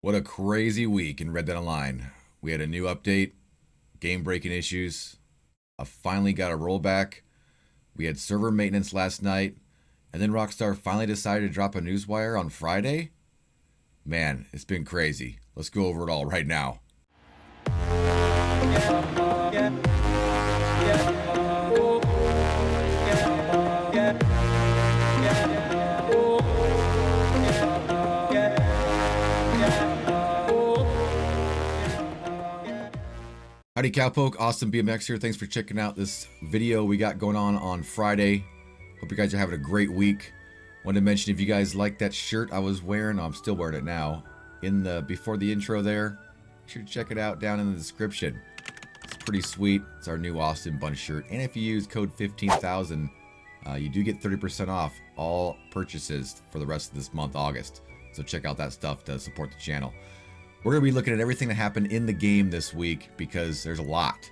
What a crazy week in Red Dead Online. We had a new update, game breaking issues. I finally got a rollback. We had server maintenance last night. And then Rockstar finally decided to drop a newswire on Friday? Man, it's been crazy. Let's go over it all right now. Howdy cowpoke, awesome BMX here. Thanks for checking out this video we got going on Friday. Hope you guys are having a great week. Wanted to mention if you guys like that shirt I was wearing, I'm still wearing it now, before the intro there, make sure to check it out down in the description. It's pretty sweet. It's our new Austin Bunch shirt, and if you use code 15,000, you do get 30% off all purchases for the rest of this month, August. So check out that stuff to support the channel. We're going to be looking at everything that happened in the game this week because there's a lot.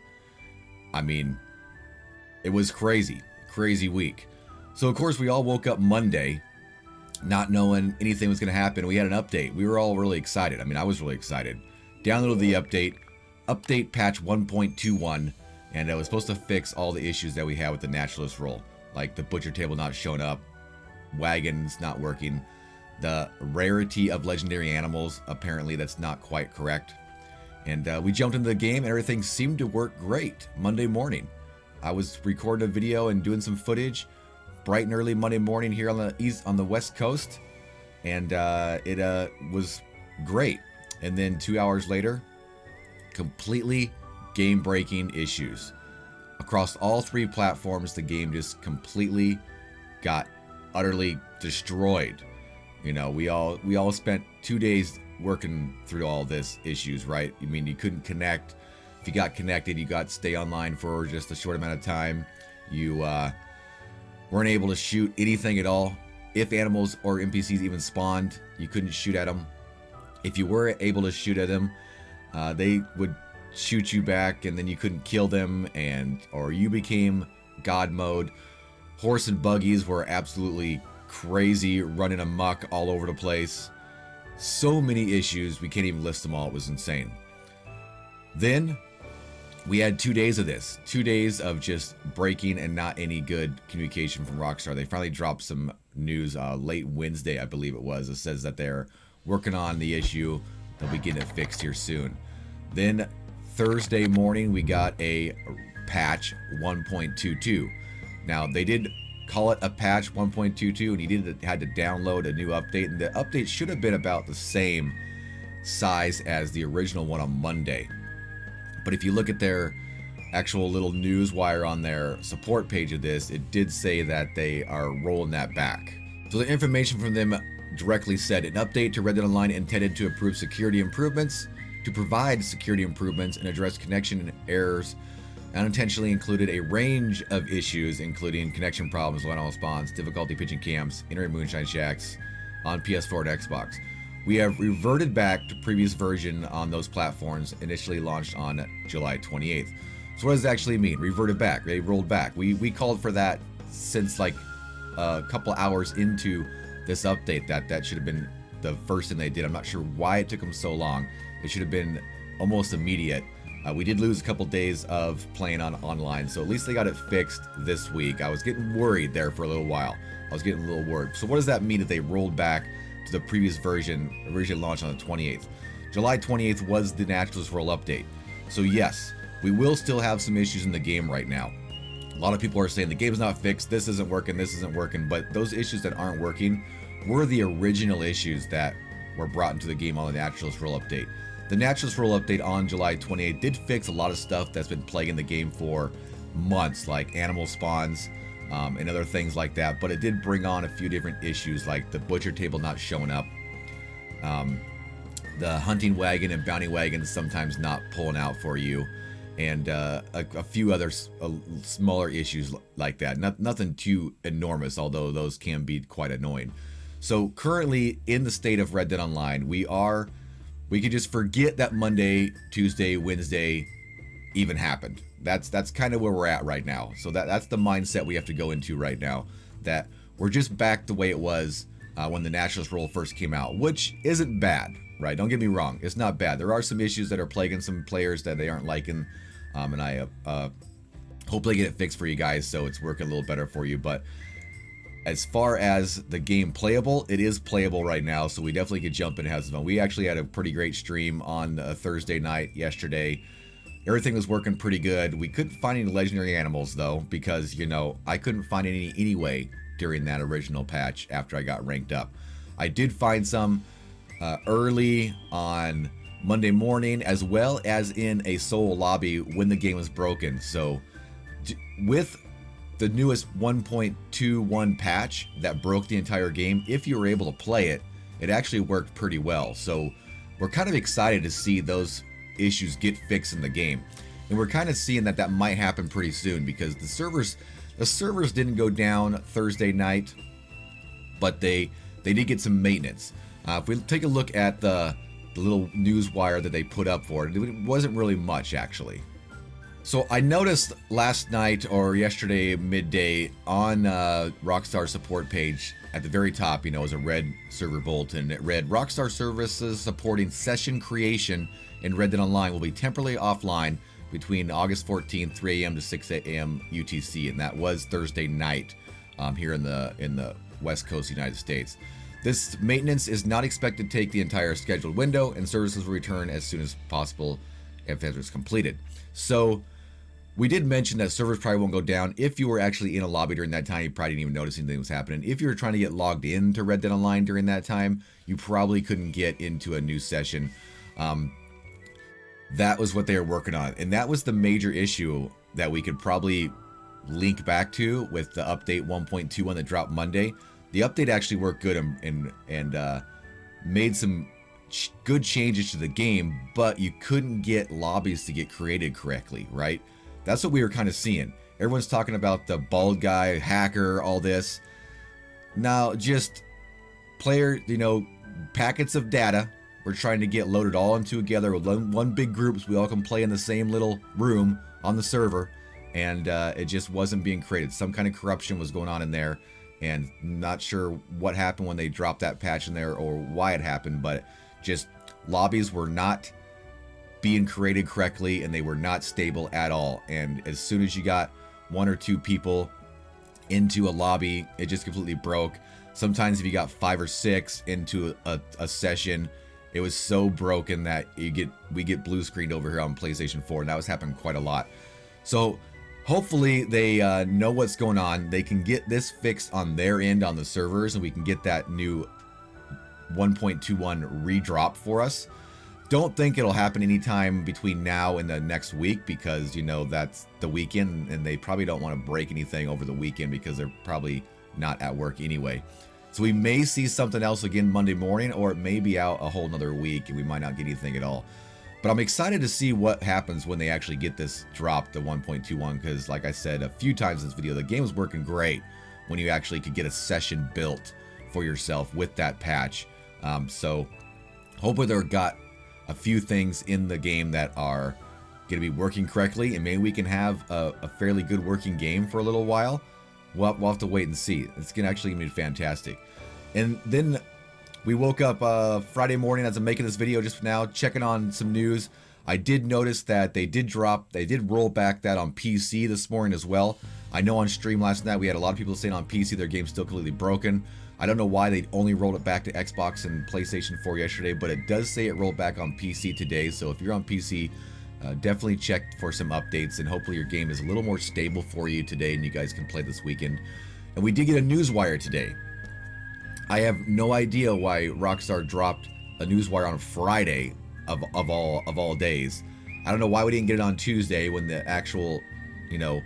I mean, it was crazy week. So of course we all woke up Monday not knowing anything was going to happen. We had an update. We were all really excited. I mean, I was really excited. Downloaded the update patch 1.21, and it was supposed to fix all the issues that we had with the naturalist role, like the butcher table not showing up, wagons not working, the rarity of legendary animals, apparently that's not quite correct. And we jumped into the game and everything seemed to work great Monday morning. I was recording a video and doing some footage bright and early Monday morning here on the West Coast, and it was great. And then 2 hours later, completely game-breaking issues. Across all three platforms, the game just completely got utterly destroyed. You know, we all spent 2 days working through all this issues, right? I mean, you couldn't connect. If you got connected, you got to stay online for just a short amount of time. You weren't able to shoot anything at all. If animals or NPCs even spawned, you couldn't shoot at them. If you were able to shoot at them, they would shoot you back, and then you couldn't kill them, or you became God mode. Horse and buggies were absolutely crazy, running amok all over the place. So many issues, we can't even list them all. It was insane. Then we had 2 days of this, 2 days of just breaking and not any good communication from Rockstar. They finally dropped some news late Wednesday, I believe it was. It says that they're working on the issue. They'll be getting it fixed here soon. Then Thursday morning, we got a patch 1.22. Now, they did call it a patch 1.22, and you had to download a new update, and the update should have been about the same size as the original one on Monday. But if you look at their actual little news wire on their support page of this, it did say that they are rolling that back. So the information from them directly said, an update to Red Dead Online intended to improve security improvements, to provide security improvements and address connection errors, unintentionally included a range of issues, including connection problems, one-on-one spawns, difficulty pitching camps, entering moonshine shacks on PS4 and Xbox. We have reverted back to previous version on those platforms initially launched on July 28th. So what does that actually mean? Reverted back. They rolled back. We called for that since like a couple hours into this update. That should have been the first thing they did. I'm not sure why it took them so long. It should have been almost immediate. We did lose a couple days of playing online, so at least they got it fixed this week. I was getting worried there for a little while. I was getting a little worried. So what does that mean that they rolled back to the previous version, originally launched on the 28th? July 28th was the naturalist role update. So yes, we will still have some issues in the game right now. A lot of people are saying the game's not fixed, this isn't working, but those issues that aren't working were the original issues that were brought into the game on the naturalist role update. The naturalist role update on July 28th did fix a lot of stuff that's been plaguing the game for months, like animal spawns and other things like that, but it did bring on a few different issues, like the butcher table not showing up, the hunting wagon and bounty wagons sometimes not pulling out for you, and a few other smaller issues like that. Nothing too enormous, although those can be quite annoying. So currently in the state of Red Dead Online, we could just forget that Monday, Tuesday, Wednesday even happened. That's kind of where we're at right now. So that's the mindset we have to go into right now, that we're just back the way it was when the naturalist role first came out, which isn't bad. right? Don't get me wrong, it's not bad. There are some issues that are plaguing some players that they aren't liking, and I hopefully get it fixed for you guys so it's working a little better for you. But as far as the game playable, it is playable right now, so we definitely could jump in and have some fun. We actually had a pretty great stream on Thursday night yesterday. Everything was working pretty good. We couldn't find any legendary animals though, because, you know, I couldn't find any anyway during that original patch after I got ranked up. I did find some early on Monday morning, as well as in a solo lobby when the game was broken. So with the newest 1.21 patch that broke the entire game, if you were able to play it, it actually worked pretty well. So we're kind of excited to see those issues get fixed in the game, and we're kind of seeing that that might happen pretty soon, because the servers didn't go down Thursday night, but they did get some maintenance. If we take a look at the little news wire that they put up for it, it wasn't really much actually. So I noticed last night or yesterday midday on Rockstar support page at the very top, you know, is a red server bulletin. It read, Rockstar services supporting session creation in Red Dead Online will be temporarily offline between August 14th, 3 a.m. to 6 a.m. UTC, and that was Thursday night here in the West Coast of the United States. This maintenance is not expected to take the entire scheduled window, and services will return as soon as possible if it is completed. So we did mention that servers probably won't go down. If you were actually in a lobby during that time, you probably didn't even notice anything was happening. If you were trying to get logged into Red Dead Online during that time, you probably couldn't get into a new session. That was what they were working on, and that was the major issue that we could probably link back to with the update 1.21 that dropped Monday. The update actually worked good and made some good changes to the game, but you couldn't get lobbies to get created correctly, right? That's what we were kind of seeing. Everyone's talking about the bald guy, hacker, all this. Now, just player, you know, packets of data we're trying to get loaded all into together with one big group so we all can play in the same little room on the server, and it just wasn't being created. Some kind of corruption was going on in there, and not sure what happened when they dropped that patch in there or why it happened, but just lobbies were not being created correctly, and they were not stable at all. And as soon as you got one or two people into a lobby, it just completely broke. Sometimes if you got 5 or 6 into a session, it was so broken that we get blue screened over here on PlayStation 4, and that was happening quite a lot. So hopefully they know what's going on. They can get this fixed on their end on the servers, and we can get that new 1.21 redrop for us. Don't think it'll happen anytime between now and the next week, because, you know, that's the weekend, and they probably don't want to break anything over the weekend because they're probably not at work anyway. So we may see something else again Monday morning, or it may be out a whole nother week and we might not get anything at all. But I'm excited to see what happens when they actually get this dropped to 1.21, because like I said a few times in this video, the game was working great when you actually could get a session built for yourself with that patch. So hopefully they've got a few things in the game that are going to be working correctly, and maybe we can have a fairly good working game for a little while. We'll have to wait and see. It's gonna actually be fantastic. And then we woke up Friday morning as I'm making this video just now, checking on some news. I did notice that they did roll back that on PC this morning as well. I know on stream last night we had a lot of people saying on PC their game's still completely broken. I don't know why they only rolled it back to Xbox and PlayStation 4 yesterday, but it does say it rolled back on PC today. So if you're on PC, definitely check for some updates, and hopefully your game is a little more stable for you today and you guys can play this weekend. And we did get a newswire today. I have no idea why Rockstar dropped a newswire on Friday of all days. I don't know why we didn't get it on Tuesday when the actual, you know,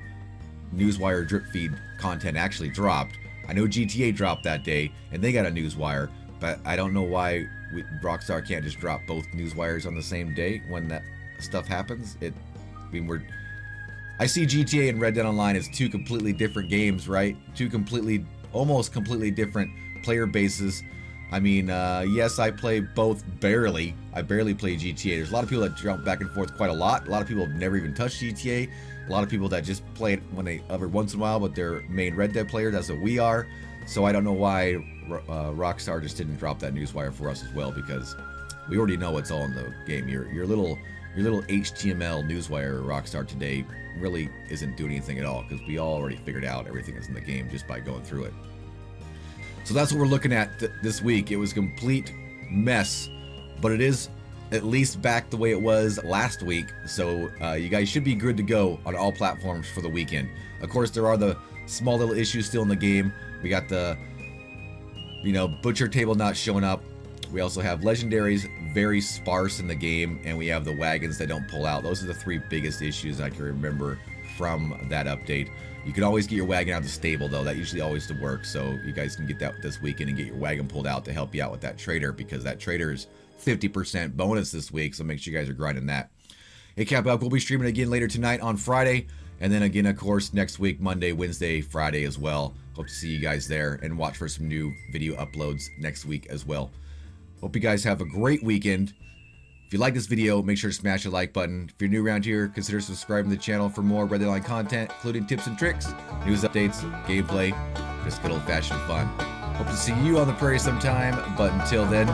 newswire drip feed content actually dropped. I know GTA dropped that day and they got a newswire, but I don't know why Rockstar can't just drop both newswires on the same day when that stuff happens. I see GTA and Red Dead Online as two completely different games, right? Two almost completely different player bases. I mean, yes, I play both barely. I barely play GTA. There's a lot of people that jump back and forth quite a lot. A lot of people have never even touched GTA. A lot of people that just play it every once in a while, but they're main Red Dead player. That's what we are. So I don't know why Rockstar just didn't drop that newswire for us as well, because we already know what's all in the game. Your little HTML newswire Rockstar today really isn't doing anything at all, because we all already figured out everything that's in the game just by going through it. So that's what we're looking at this week. It was a complete mess, but it is at least back the way it was last week. So you guys should be good to go on all platforms for the weekend. Of course, there are the small little issues still in the game. We got the, butcher table not showing up. We also have legendaries very sparse in the game, and we have the wagons that don't pull out. Those are the three biggest issues I can remember from that update. You can always get your wagon out of the stable though. That usually always works, so you guys can get that this weekend and get your wagon pulled out to help you out with that trader, because that trader is 50% bonus this week, so make sure you guys are grinding that. Hey, Cap Up, we'll be streaming again later tonight on Friday, and then again, of course, next week, Monday, Wednesday, Friday as well. Hope to see you guys there, and watch for some new video uploads next week as well. Hope you guys have a great weekend. If you like this video, make sure to smash the like button. If you're new around here, consider subscribing to the channel for more Red Line content, including tips and tricks, news updates, gameplay, just good old-fashioned fun. Hope to see you on the prairie sometime, but until then,